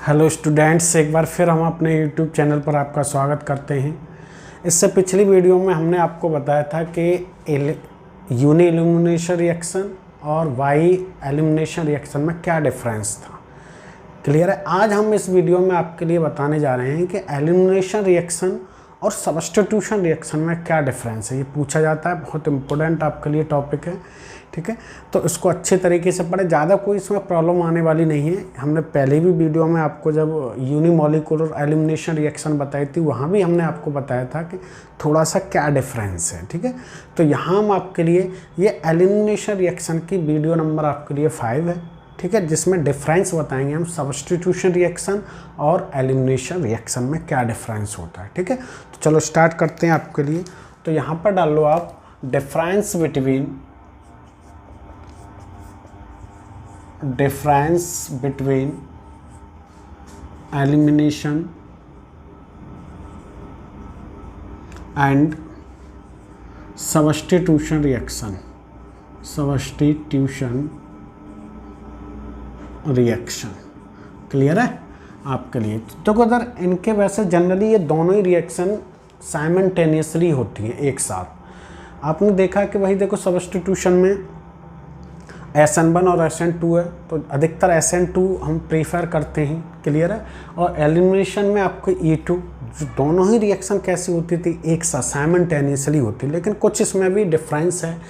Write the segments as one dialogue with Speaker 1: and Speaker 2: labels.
Speaker 1: Hello students, एक बार फिर हम अपने यूट्यूब चैनल पर आपका स्वागत करते हैं। इससे पिछली वीडियो में हमने आपको बताया था कि यूनि एलिमिनेशन रिएक्शन और वाई एलिमिनेशन रिएक्शन में क्या डिफरेंस था। क्लियर है। आज हम इस वीडियो में आपके लिए बताने जा रहे हैं कि एलिमिनेशन रिएक्शन और सब्स्टिट्यूशन रिएक्शन में क्या डिफरेंस है। ये पूछा जाता है, बहुत इंपॉर्टेंट आपके लिए टॉपिक है। ठीक है, तो इसको अच्छे तरीके से पढ़े, ज़्यादा कोई इसमें प्रॉब्लम आने वाली नहीं है। हमने पहले भी वीडियो में आपको जब यूनिमॉलिक्यूलर एलिमिनेशन रिएक्शन बताई थी, वहाँ भी हमने आपको बताया था कि थोड़ा सा क्या डिफरेंस है। ठीक है, तो यहाँ हम आपके लिए ये एलिमिनेशन रिएक्शन की वीडियो नंबर आपके लिए 5 है। ठीक है, जिसमें डिफरेंस बताएंगे हम सब्स्टिट्यूशन रिएक्शन और एलिमिनेशन रिएक्शन में क्या डिफरेंस होता है। ठीक है, तो चलो स्टार्ट करते हैं आपके लिए। तो यहाँ पर डाल लो आप difference between elimination and substitution reaction. Clear है आपके लिए। तो अगर इनके वैसे जनरली ये दोनों ही रिएक्शन साइमल्टेनियसली होती हैं एक साथ। आपने देखा कि भाई देखो, सब्स्टिट्यूशन में SN1 और SN2 है, तो अधिकतर SN2 हम प्रीफर करते हैं। क्लियर है। और एलिमिनेशन में आपको E2, जो दोनों ही रिएक्शन कैसी होती थी, एक साथ साइमल्टेनियसली होती, लेकिन कुछ इसमें भी डिफरेंस है।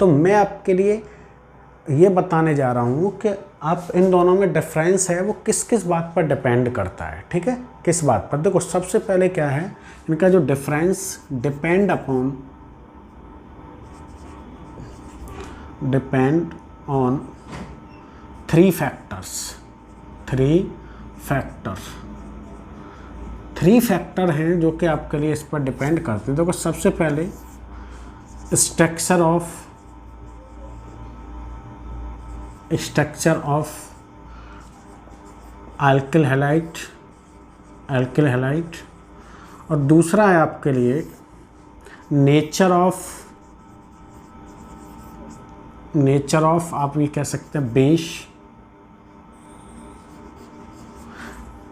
Speaker 1: तो मैं आपके लिए ये बताने जा रहा हूँ कि आप इन दोनों में डिफरेंस है वो किस किस बात पर डिपेंड करता है। ठीक है, किस बात पर। देखो, सबसे पहले क्या है, इनका जो difference depend on three factor हैं जो कि आपके लिए इस पर डिपेंड करते हैं। देखो, सबसे पहले स्ट्रक्चर ऑफ अल्किल हैलाइड और दूसरा है आपके लिए नेचर ऑफ आप ये कह सकते हैं बेस।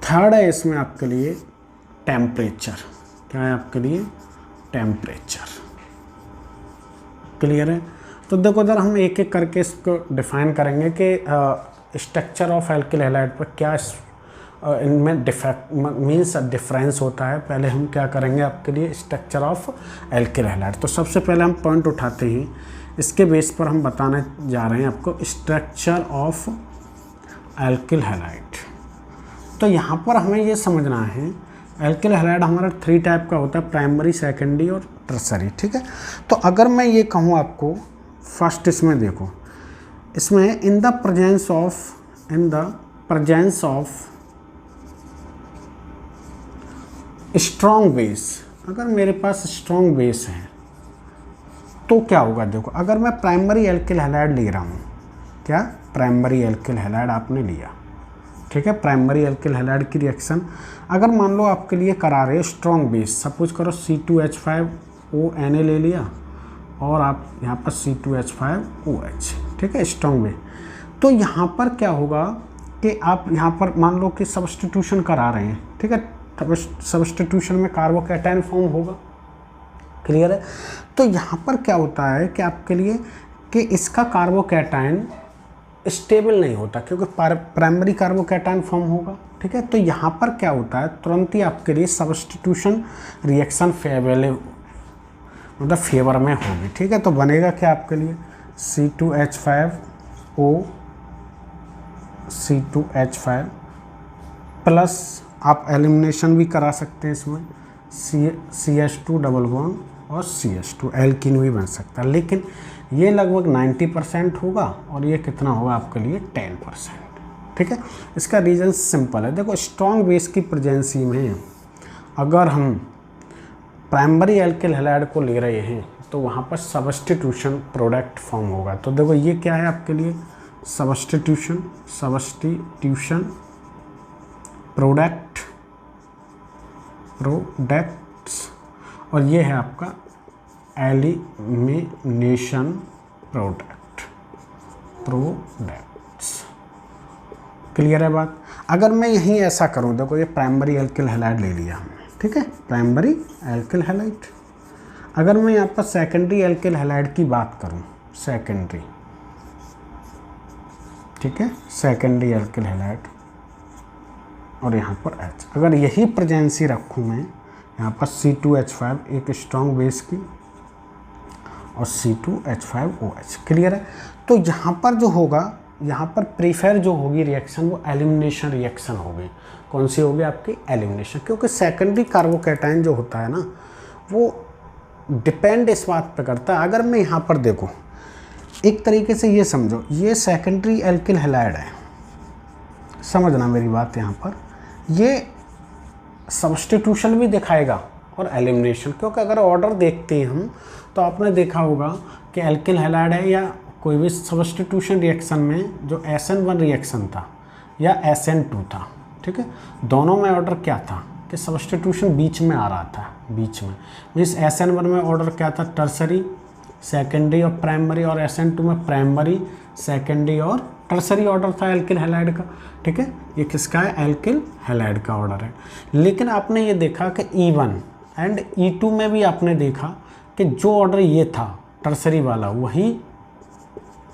Speaker 1: थर्ड है इसमें आपके लिए टेम्परेचर। क्या है आपके लिए? टेम्परेचर। क्लियर है। तो देखो, अगर हम एक एक करके इसको डिफाइन करेंगे कि स्ट्रक्चर ऑफ एल्किल हैलाइड पर क्या इनमें डिफरेंस होता है। पहले हम क्या करेंगे आपके लिए, स्ट्रक्चर ऑफ एल्किल हैलाइड। तो सबसे पहले हम पॉइंट उठाते हैं, इसके बेस पर हम बताने जा रहे हैं आपको स्ट्रक्चर ऑफ एल्किल हैलाइड। तो यहाँ पर हमें ये समझना है, एल्किल हैलाइड हमारा 3 टाइप का होता है, प्राइमरी, सेकेंडरी और टर्सरी। ठीक है, तो अगर मैं ये कहूँ आपको, फर्स्ट इसमें देखो, इसमें in the presence of strong base. अगर मेरे पास स्ट्रॉन्ग बेस है तो क्या होगा। देखो, अगर मैं प्राइमरी एल्किल हैलाइड ले रहा हूँ, क्या प्राइमरी एल्किल हैलाइड आपने लिया, ठीक है, प्राइमरी एल्किल हैलाइड की रिएक्शन अगर मान लो आपके लिए करा रहे स्ट्रॉन्ग बेस, सपोज करो C2H5ONa ले लिया और आप यहाँ पर C2H5OH, ठीक है, स्ट्रॉन्ग बेस। तो यहाँ पर क्या होगा कि आप यहाँ पर मान लो कि सब्स्टिट्यूशन करा रहे हैं। ठीक है, सब्स्टिट्यूशन में कार्बोकैटायन फॉर्म होगा। क्लियर है। तो यहाँ पर क्या होता है कि आपके लिए कि इसका कार्बोकैटायन स्टेबल नहीं होता, क्योंकि प्राइमरी कार्बोकैटायन फॉर्म होगा। ठीक है, तो यहाँ पर क्या होता है, तुरंत ही आपके लिए सब्स्टिट्यूशन रिएक्शन फेवर में होगी। ठीक है, तो बनेगा क्या आपके लिए C2H5 प्लस आप एलिमिनेशन भी करा सकते हैं, इसमें CH2 डबल बॉन्ड और CH2 एल्कीन भी बन सकता है, लेकिन ये लगभग 90% होगा और ये कितना होगा आपके लिए 10%। ठीक है, इसका रीज़न सिंपल है। देखो, स्ट्रॉन्ग बेस की प्रेजेंसी में अगर हम प्राइमरी एल्किल हैलाइड को ले रहे हैं तो वहाँ पर सब्स्टिट्यूशन प्रोडक्ट फॉर्म होगा। तो देखो, ये क्या है आपके लिए, सब्स्टिट्यूशन प्रोडक्ट्स, और ये है आपका एलिमिनेशन प्रोडक्ट्स। क्लियर है बात। अगर मैं यहीं ऐसा करूं, देखो ये प्राइमरी एल्किल हैलाइड ले लिया हमने, ठीक है, प्राइमरी एल्किल हैलाइड। अगर मैं यहाँ पर सेकेंडरी एल्किल हैलाइड की बात करूं, सेकेंडरी, ठीक है, सेकेंडरी एल्किल हैलाइड, और यहाँ पर H, अगर यही प्रेजेंसी रखूँ मैं यहाँ पर C2H5 एक स्ट्रॉन्ग बेस की और C2H5OH, क्लियर है। तो यहाँ पर जो होगा, यहाँ पर प्रीफर जो होगी रिएक्शन वो एलिमिनेशन रिएक्शन होगी। कौन सी होगी आपकी? एलिमिनेशन, क्योंकि सेकेंडरी कार्बोकैटायन जो होता है ना वो डिपेंड इस बात पर करता है। अगर मैं यहाँ पर देखूँ, एक तरीके से ये समझो, ये सेकेंडरी एल्किल हैलाइड है, समझना मेरी बात। यहाँ पर ये सब्स्टिट्यूशन भी दिखाएगा और एलिमिनेशन, क्योंकि अगर ऑर्डर देखते हैं हम तो आपने देखा होगा कि एल्किल हैलाइड है या कोई भी सब्स्टिट्यूशन रिएक्शन में जो SN1 रिएक्शन था या SN2 था, ठीक है, दोनों में ऑर्डर क्या था कि सब्स्टिट्यूशन बीच में आ रहा था, बीच में। मीन्स SN1 में ऑर्डर क्या था? टर्सरी, सेकेंडरी और प्राइमरी, और SN2 में प्राइमरी, सेकेंडरी और टर्सरी ऑर्डर था एल्किल हैलाइड का, ठीक है। ये किसका है? एल्किल हैलाइड का ऑर्डर है। लेकिन आपने ये देखा कि E1 एंड E2 में भी आपने देखा कि जो ऑर्डर ये था टर्सरी वाला, वही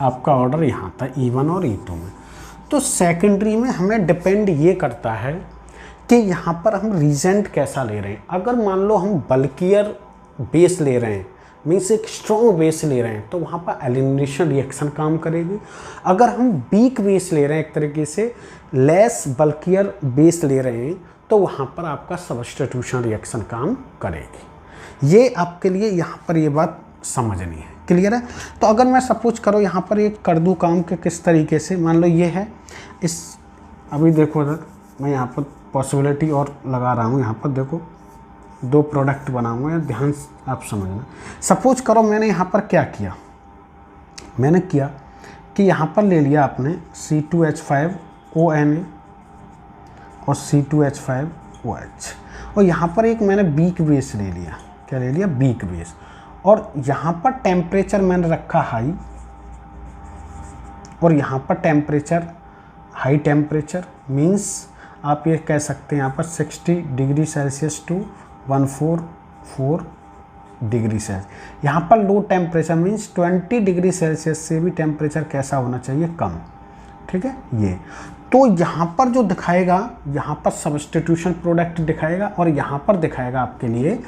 Speaker 1: आपका ऑर्डर यहाँ था E1 और E2 में। तो सेकेंडरी में हमें डिपेंड ये करता है कि यहाँ पर हम रीजेंट कैसा ले रहे हैं। अगर मान लो हम बल्कियर बेस ले रहे हैं, मीन्स एक स्ट्रॉन्ग बेस ले रहे हैं, तो वहाँ पर एलिमिनेशन रिएक्शन काम करेगी। अगर हम वीक बेस ले रहे हैं, एक तरीके से लेस बल्कियर बेस ले रहे हैं, तो वहाँ पर आपका सब्स्टिट्यूशन रिएक्शन काम करेगी। ये आपके लिए यहाँ पर ये बात समझनी है, क्लियर है। तो अगर मैं सपोज करो यहाँ पर एक कर दूँ काम के किस तरीके से, मान लो ये है इस, अभी देखो इधर मैं यहाँ पर पॉसिबिलिटी और लगा रहा हूँ, यहाँ पर देखो दो प्रोडक्ट बनाऊंगा, ध्यान आप समझना। सपोज करो मैंने यहाँ पर क्या किया, मैंने किया कि यहाँ पर ले लिया आपने C2H5ONA और C2H5OH, और यहाँ पर एक मैंने वीक बेस ले लिया। क्या ले लिया? Weak base. और यहाँ पर टेम्परेचर मैंने रखा हाई, और यहाँ पर टेम्परेचर हाई, टेम्परेचर मीन्स आप ये कह सकते हैं यहाँ पर 60 degree Celsius to 144 degree Celsius. यहाँ पर low temperature means 20 degree Celsius से भी टेम्परेचर कैसा होना चाहिए? कम, ठीक है। ये तो यहाँ पर जो दिखाएगा, यहाँ पर सब्स्टिट्यूशन प्रोडक्ट दिखाएगा और यहाँ पर दिखाएगा आपके लिए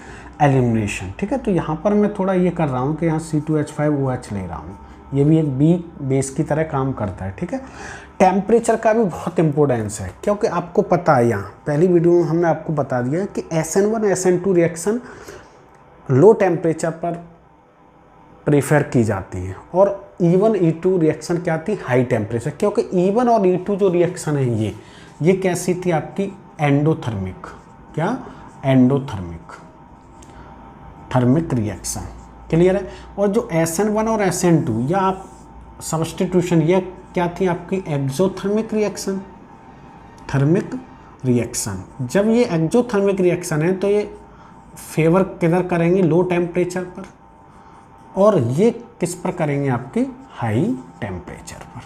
Speaker 1: एलिमिनेशन, ठीक है। तो यहाँ पर मैं थोड़ा ये कर रहा हूँ कि यहाँ C2H5OH ले रहा हूँ, ये भी एक वीक बेस की तरह काम करता है, ठीक है। टेम्परेचर का भी बहुत इंपॉर्टेंस है, क्योंकि आपको पता है, यहाँ पहली वीडियो में हमने आपको बता दिया कि SN1 SN2 reaction low temperature पर प्रेफर की जाती है, और E1 E2 रिएक्शन क्या थी? High temperature. क्योंकि E1 और E2 जो रिएक्शन है ये कैसी थी आपकी? एंडोथर्मिक। क्या? एंडोथर्मिक, थर्मिक रिएक्शन, क्लियर है। और जो SN1 और SN2 या आप सब्स्टिट्यूशन, ये क्या थी आपकी? Exothermic reaction, thermic reaction. जब ये एक्सोथर्मिक रिएक्शन है तो ये फेवर किधर करेंगे? लो टेम्परेचर पर, और ये किस पर करेंगे? आपके हाई टेम्परेचर पर।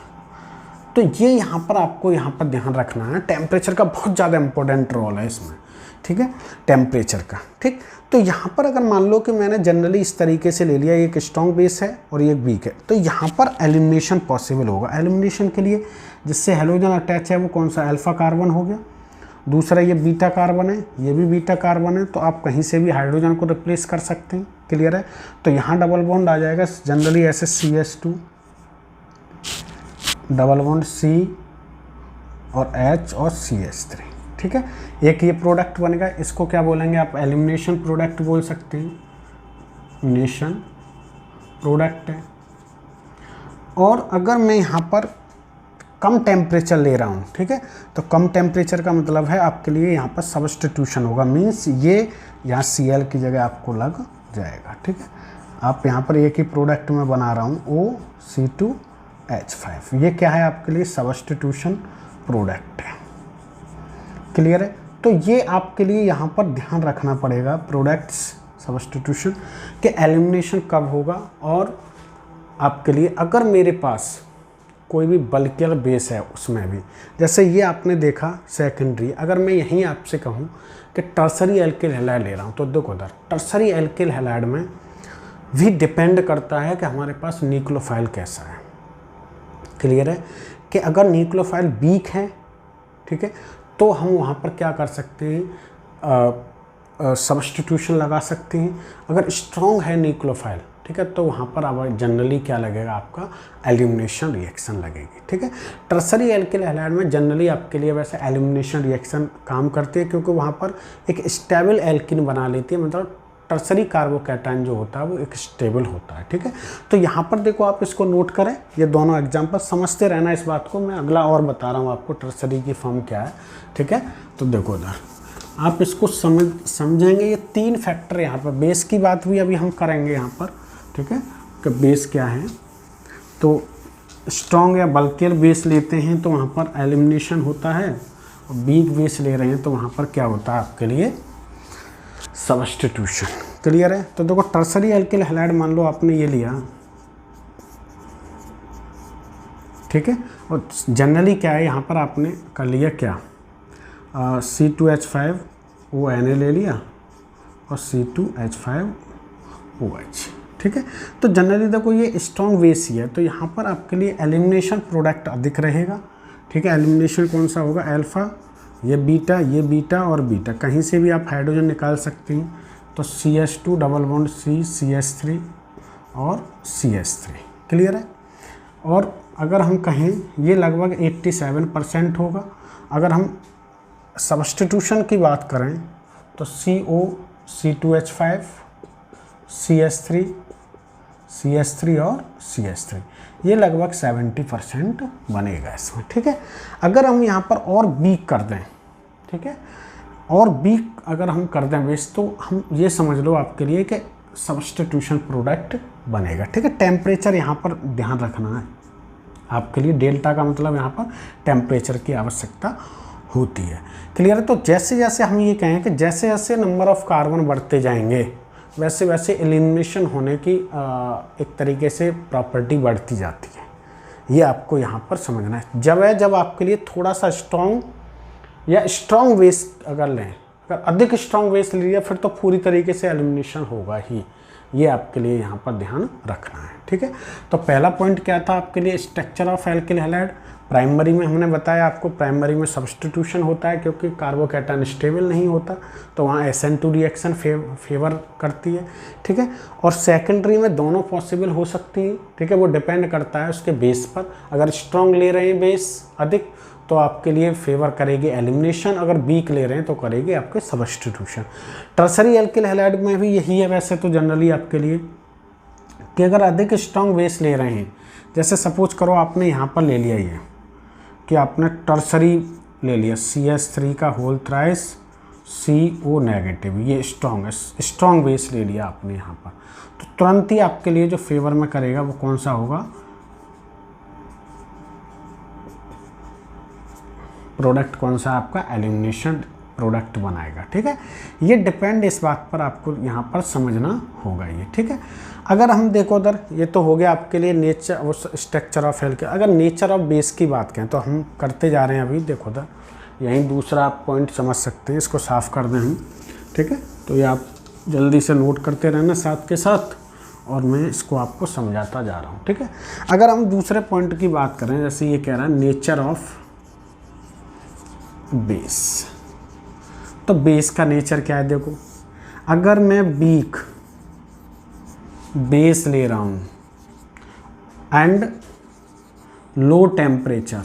Speaker 1: तो ये यहाँ पर आपको यहाँ पर ध्यान रखना है, टेम्परेचर का बहुत ज़्यादा इंपॉर्टेंट रोल है इसमें, ठीक है, टेम्परेचर का, ठीक। तो यहाँ पर अगर मान लो कि मैंने जनरली इस तरीके से ले लिया, एक स्ट्रॉन्ग बेस है और एक वीक है, तो यहाँ पर एलिमिनेशन पॉसिबल होगा। एलिमिनेशन के लिए जिससे हेलोजन अटैच है वो कौन सा? अल्फा कार्बन हो गया। दूसरा ये बीटा कार्बन है, ये भी बीटा कार्बन है, तो आप कहीं से भी हाइड्रोजन को रिप्लेस कर सकते हैं, क्लियर है। तो यहाँ डबल बॉन्ड आ जाएगा जनरली ऐसे CH2 डबल बॉन्ड C और H और CH3, ठीक है। एक ये प्रोडक्ट बनेगा, इसको क्या बोलेंगे आप? एलिमिनेशन प्रोडक्ट बोल सकते हैं, नेशन प्रोडक्ट है। और अगर मैं यहाँ पर कम टेम्परेचर ले रहा हूँ, ठीक है, तो कम टेम्परेचर का मतलब है आपके लिए यहाँ पर सब्स्टिट्यूशन होगा, मीन्स ये यहाँ Cl की जगह आपको लग जाएगा, ठीक है। आप यहाँ पर एक ही प्रोडक्ट में बना रहा हूँ OC2H5, ये क्या है आपके लिए? सब्स्टिट्यूशन प्रोडक्ट है, क्लियर है। तो ये आपके लिए यहाँ पर ध्यान रखना पड़ेगा, प्रोडक्ट्स सब्स्टिट्यूशन के एलिमिनेशन कब होगा। और आपके लिए अगर मेरे पास कोई भी बल्कियर बेस है उसमें भी, जैसे ये आपने देखा सेकेंडरी, अगर मैं यहीं आपसे कहूँ कि टर्सरी एल्किल हैलाइड ले रहा हूँ, तो देखो उधर टर्सरी एल्किल हैलाइड में भी डिपेंड करता है कि हमारे पास न्यूक्लियोफाइल कैसा है। क्लियर है कि अगर न्यूक्लियोफाइल वीक है, ठीक है, तो हम वहाँ पर क्या कर सकते हैं, सब्स्टिट्यूशन लगा सकते हैं। अगर स्ट्रॉन्ग है न्यूक्लियोफाइल, ठीक है, तो वहाँ पर अब जनरली क्या लगेगा, आपका एलिमिनेशन रिएक्शन लगेगी। ठीक है, टर्सरी एल्किल हैलाइड में जनरली आपके लिए वैसे एलिमिनेशन रिएक्शन काम करती है, क्योंकि वहाँ पर एक स्टेबल एल्किन बना लेती है, मतलब टर्सरी कार्बोकैटायन जो होता है वो एक स्टेबल होता है। ठीक है, तो यहाँ पर देखो आप इसको नोट करें, ये दोनों एग्जाम्पल समझते रहना इस बात को, मैं अगला और बता रहा हूँ आपको टर्सरी की फॉर्म क्या है। ठीक है, तो देखो उधर आप इसको समझेंगे, ये 3 फैक्टर यहाँ पर, बेस की बात भी अभी हम करेंगे यहाँ पर। ठीक है, कि बेस क्या है, तो स्ट्रॉन्ग या बल्कियर बेस लेते हैं तो वहाँ पर एलिमिनेशन होता है, और वीक बेस ले रहे हैं तो वहाँ पर क्या होता है आपके लिए, सब्स्टिट्यूशन। क्लियर है, तो देखो टर्सरी एल्किल हैलाइड मान लो आपने ये लिया, ठीक है, और जनरली क्या है यहाँ पर आपने कर लिया क्या, C2H5ONa ले लिया और C2H5OH। ठीक है, तो जनरली देखो ये स्ट्रॉन्ग बेस ही है, तो यहाँ पर आपके लिए एलिमिनेशन प्रोडक्ट अधिक रहेगा। ठीक है, एलिमिनेशन कौन सा होगा, अल्फा, ये बीटा और बीटा, कहीं से भी आप हाइड्रोजन निकाल सकते हैं, तो CH2 double bond C CH3 और CH3। क्लियर है, और अगर हम कहें ये लगभग 87% होगा। अगर हम सब्स्टिट्यूशन की बात करें तो CO C2H5 CH3 और CH3, ये लगभग 70% बनेगा इसमें। ठीक है, अगर हम यहाँ पर और वीक कर दें, ठीक है, और वीक अगर हम कर दें बेस, तो हम ये समझ लो आपके लिए कि सब्स्टिट्यूशन प्रोडक्ट बनेगा। ठीक है, टेम्परेचर यहाँ पर ध्यान रखना है आपके लिए, डेल्टा का मतलब यहाँ पर टेम्परेचर की आवश्यकता होती है। क्लियर है, तो जैसे जैसे हम ये कहें कि जैसे जैसे नंबर ऑफ कार्बन बढ़ते जाएंगे वैसे वैसे एलिमिनेशन होने की एक तरीके से प्रॉपर्टी बढ़ती जाती है, ये आपको यहाँ पर समझना है। जब आपके लिए थोड़ा सा स्ट्रॉन्ग या स्ट्रॉन्ग बेस अगर लें, अगर अधिक स्ट्रॉन्ग बेस ले लिया फिर तो पूरी तरीके से एलिमिनेशन होगा ही, ये आपके लिए यहाँ पर ध्यान रखना है। ठीक है, तो पहला पॉइंट क्या था आपके लिए, structure of alkyl halide. Primary में हमने बताया आपको, प्राइमरी में सब्स्टिट्यूशन होता है क्योंकि कार्बोकैटायन स्टेबल नहीं होता, तो वहाँ SN2 रिएक्शन फेवर करती है। ठीक है, और सेकेंडरी में दोनों पॉसिबल हो सकती हैं। ठीक है, वो डिपेंड करता है उसके बेस पर, अगर स्ट्रॉन्ग ले रहे हैं बेस अधिक तो आपके लिए फेवर करेगी एलिमिनेशन, अगर वीक ले रहे हैं तो करेगी आपके सब्स्टिट्यूशन। टर्सरी एल्किल हैलाइड में भी यही है वैसे तो जनरली आपके लिए, कि अगर अधिक स्ट्रॉन्ग बेस ले रहे हैं, जैसे सपोज करो आपने यहाँ पर ले लिया ये कि आपने टर्सरी ले लिया CH3 का होल थ्राइस CO नेगेटिव, ये स्ट्रॉन्ग बेस ले लिया आपने यहाँ पर, तो तुरंत ही आपके लिए जो फेवर में करेगा वो कौन सा होगा, प्रोडक्ट कौन सा आपका एलिमिनेशन प्रोडक्ट बनाएगा। ठीक है, ये डिपेंड इस बात पर आपको यहाँ पर समझना होगा ये। ठीक है, अगर हम देखो उधर, ये तो हो गया आपके लिए नेचर और स्ट्रक्चर ऑफ एल्किल। अगर नेचर ऑफ बेस की बात करें तो हम करते जा रहे हैं अभी, देखो उधर यहीं दूसरा आप पॉइंट समझ सकते हैं, इसको साफ कर दें हम। ठीक है, तो ये आप जल्दी से नोट करते रहना साथ के साथ, और मैं इसको आपको समझाता जा रहा हूँ। ठीक है, अगर हम दूसरे पॉइंट की बात करें, जैसे ये कह रहा है नेचर ऑफ बेस, तो बेस का नेचर क्या है, देखो अगर मैं वीक बेस ले रहा हूँ एंड लो टेम्परेचर,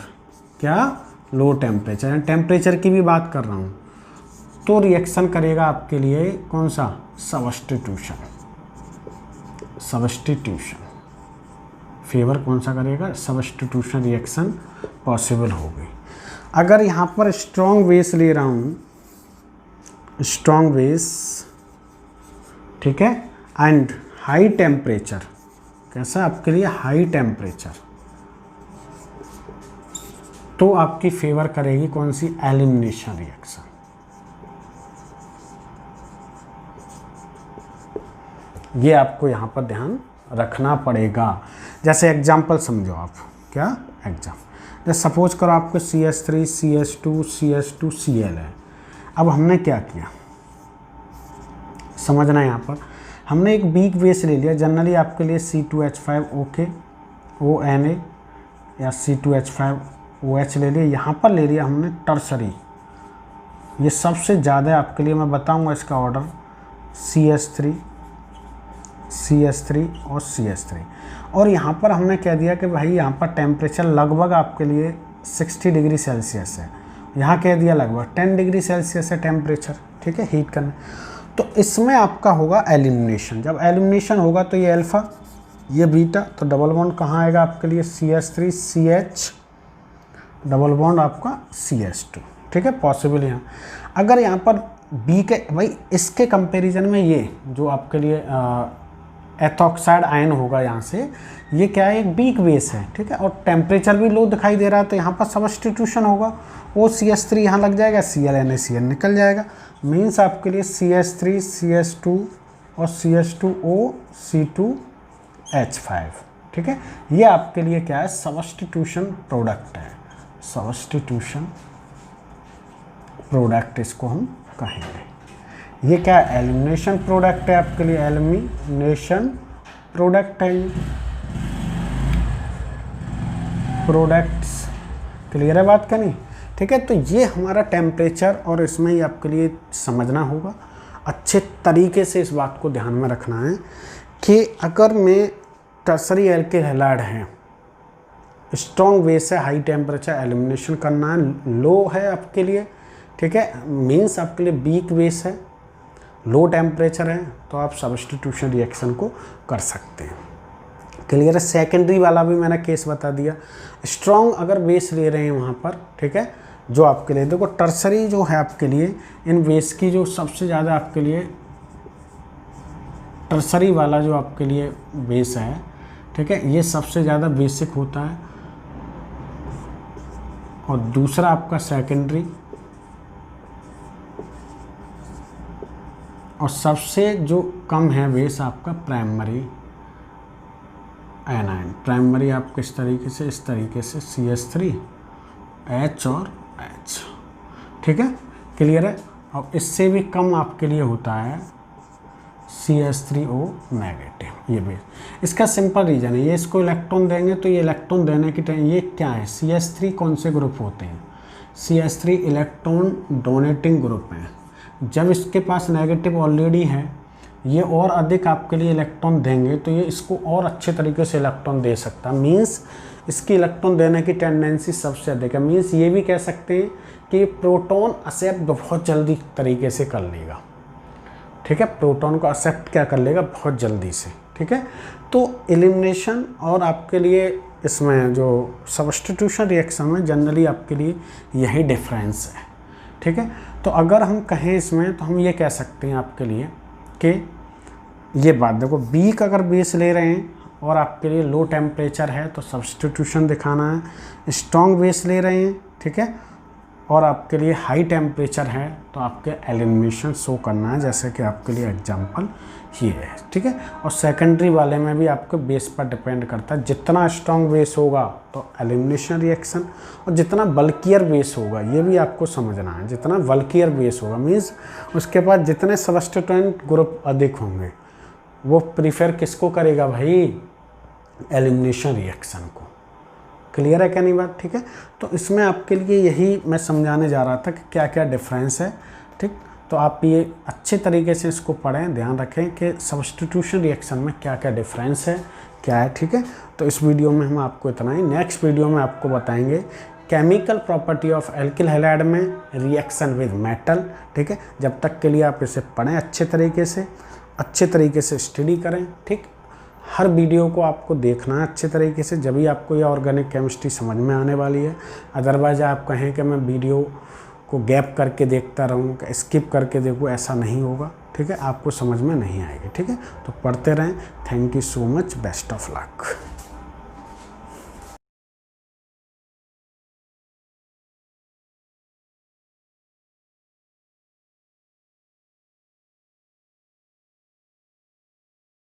Speaker 1: क्या लो टेम्परेचर, टेम्परेचर की भी बात कर रहा हूँ, तो रिएक्शन करेगा आपके लिए कौन सा, सब्स्टिट्यूशन फेवर कौन सा करेगा, सब्स्टिट्यूशन रिएक्शन पॉसिबल होगी। अगर यहाँ पर स्ट्रॉन्ग बेस ले रहा हूँ, स्ट्रॉन्ग बेस, ठीक है, एंड हाई टेम्परेचर, कैसा आपके लिए हाई टेम्परेचर, तो आपकी फेवर करेगी कौन सी, एलिमिनेशन रिएक्शन। ये आपको यहाँ पर ध्यान रखना पड़ेगा। जैसे एग्जाम्पल समझो आप क्या एग्जाम। जैसे सपोज करो आपको CH3 CH2 CH2 Cl है। अब हमने क्या किया समझना है, यहाँ पर हमने एक वीक बेस ले लिया, जनरली आपके लिए C2H5 ONA या C2H5OH ले लिया। यहाँ पर ले लिया हमने टर्सरी, ये सबसे ज़्यादा आपके लिए मैं बताऊंगा इसका ऑर्डर, CH3 और CH3। और यहाँ पर हमने कह दिया कि भाई यहाँ पर टेम्परेचर लगभग आपके लिए 60 डिग्री सेल्सियस है, यहाँ कह दिया लगभग 10 डिग्री सेल्सियस है टेम्परेचर, ठीक है, हीट करना। तो इसमें आपका होगा एलिमिनेशन। जब एलिमिनेशन होगा तो ये अल्फ़ा ये बीटा, तो डबल बॉन्ड कहाँ आएगा आपके लिए CH3 CH डबल बॉन्ड आपका CH2, ठीक है, पॉसिबल यहाँ। अगर यहाँ पर बी के भाई इसके कंपैरिजन में ये जो आपके लिए एथॉक्साइड आयन होगा यहाँ से, ये क्या है एक वीक बेस है, ठीक है, और टेम्परेचर भी लो दिखाई दे रहा है, तो यहाँ पर सब्स्टिट्यूशन होगा, वो CH3 यहाँ लग जाएगा, Cl NaCl निकल जाएगा। मीन्स आपके लिए CH3 CH2 और CH2O C2H5, ठीक है, ये आपके लिए क्या है सब्स्टिट्यूशन प्रोडक्ट है, सब्स्टिट्यूशन प्रोडक्ट इसको हम कहेंगे। ये क्या है एलिमिनेशन प्रोडक्ट है आपके लिए, एलिमिनेशन प्रोडक्ट है ये, प्रोडक्ट्स। क्लियर है बात का नहीं, ठीक है। तो ये हमारा टेम्परेचर, और इसमें ही आपके लिए समझना होगा अच्छे तरीके से, इस बात को ध्यान में रखना है कि अगर मैं टर्सरी एल्किल हैलाइड है, स्ट्रॉन्ग बेस है, हाई टेम्परेचर एलिमिनेशन करना है, लो है आपके लिए, ठीक है, मीन्स आपके लिए वीक बेस है, लो टेम्परेचर है, तो आप सब्स्टिट्यूशन रिएक्शन को कर सकते हैं। क्लियर है। सेकेंडरी वाला भी मैंने केस बता दिया। स्ट्रॉन्ग अगर बेस ले रहे हैं वहाँ पर, ठीक है, जो आपके लिए देखो टर्सरी जो है आपके लिए इन बेस की जो सबसे ज़्यादा आपके लिए टर्सरी वाला जो आपके लिए बेस है, ठीक है, ये सबसे ज़्यादा बेसिक होता है, और दूसरा आपका सेकेंडरी, और सबसे जो कम है बेस आपका प्राइमरी एनायन। प्राइमरी आप किस तरीके से, इस तरीके से CH3 H और H, ठीक है, क्लियर है। और इससे भी कम आपके लिए होता है CH3O नेगेटिव, ये बेस। इसका सिंपल रीजन है, ये इसको इलेक्ट्रॉन देंगे तो ये इलेक्ट्रॉन देने की टाइम, ये क्या है CH3 कौन से ग्रुप होते हैं, CH3 इलेक्ट्रॉन डोनेटिंग ग्रुप है। जब इसके पास नेगेटिव ऑलरेडी है, ये और अधिक आपके लिए इलेक्ट्रॉन देंगे तो ये इसको और अच्छे तरीके से इलेक्ट्रॉन दे सकता है, मीन्स इसकी इलेक्ट्रॉन देने की टेंडेंसी सबसे अधिक है। मीन्स ये भी कह सकते हैं कि प्रोटॉन एक्सेप्ट बहुत जल्दी तरीके से कर लेगा, ठीक है, प्रोटॉन को एक्सेप्ट क्या कर लेगा बहुत जल्दी से, ठीक है। तो एलिमिनेशन और आपके लिए इसमें जो सब्स्टिट्यूशन रिएक्शन में जनरली आपके लिए यही डिफरेंस है, ठीक है। तो अगर हम कहें इसमें तो हम ये कह सकते हैं आपके लिए कि ये बात देखो, वीक अगर बेस ले रहे हैं और आपके लिए लो टेम्परेचर है तो सब्स्टिट्यूशन दिखाना है, स्ट्रॉन्ग बेस ले रहे हैं, ठीक है, और आपके लिए हाई टेम्परेचर है तो आपके एलिमिनेशन शो करना है, जैसे कि आपके लिए एग्जांपल ये है, ठीक है। और सेकेंडरी वाले में भी आपके बेस पर डिपेंड करता है, जितना स्ट्रॉन्ग बेस होगा तो एलिमिनेशन रिएक्शन, और जितना बल्कियर बेस होगा ये भी आपको समझना है, जितना बल्कियर बेस होगा मीन्स उसके पास जितने सब्स्टिट्यूएंट ग्रुप अधिक होंगे वो प्रीफर किसको करेगा भाई, एलिमिनेशन रिएक्शन को। क्लियर है क्या नहीं बात, ठीक है। तो इसमें आपके लिए यही मैं समझाने जा रहा था कि क्या क्या डिफरेंस है, ठीक। तो आप ये अच्छे तरीके से इसको पढ़ें, ध्यान रखें कि सब्स्टिट्यूशन रिएक्शन में क्या क्या डिफरेंस है, क्या है, ठीक है। तो इस वीडियो में हम आपको इतना ही, नेक्स्ट वीडियो में आपको बताएंगे chemical property of alkyl halide में रिएक्शन विद मेटल, ठीक है। जब तक के लिए आप इसे पढ़ें अच्छे तरीके से स्टडी करें, ठीक। हर वीडियो को आपको देखना है अच्छे तरीके से, जब भी आपको ये ऑर्गेनिक केमिस्ट्री समझ में आने वाली है। अदरवाइज आप कहें कि मैं वीडियो को गैप करके देखता रहूँ, स्किप करके देखूँ, ऐसा नहीं होगा, ठीक है, आपको समझ में नहीं आएगी, ठीक है। तो पढ़ते रहें। Thank you so much, best of luck.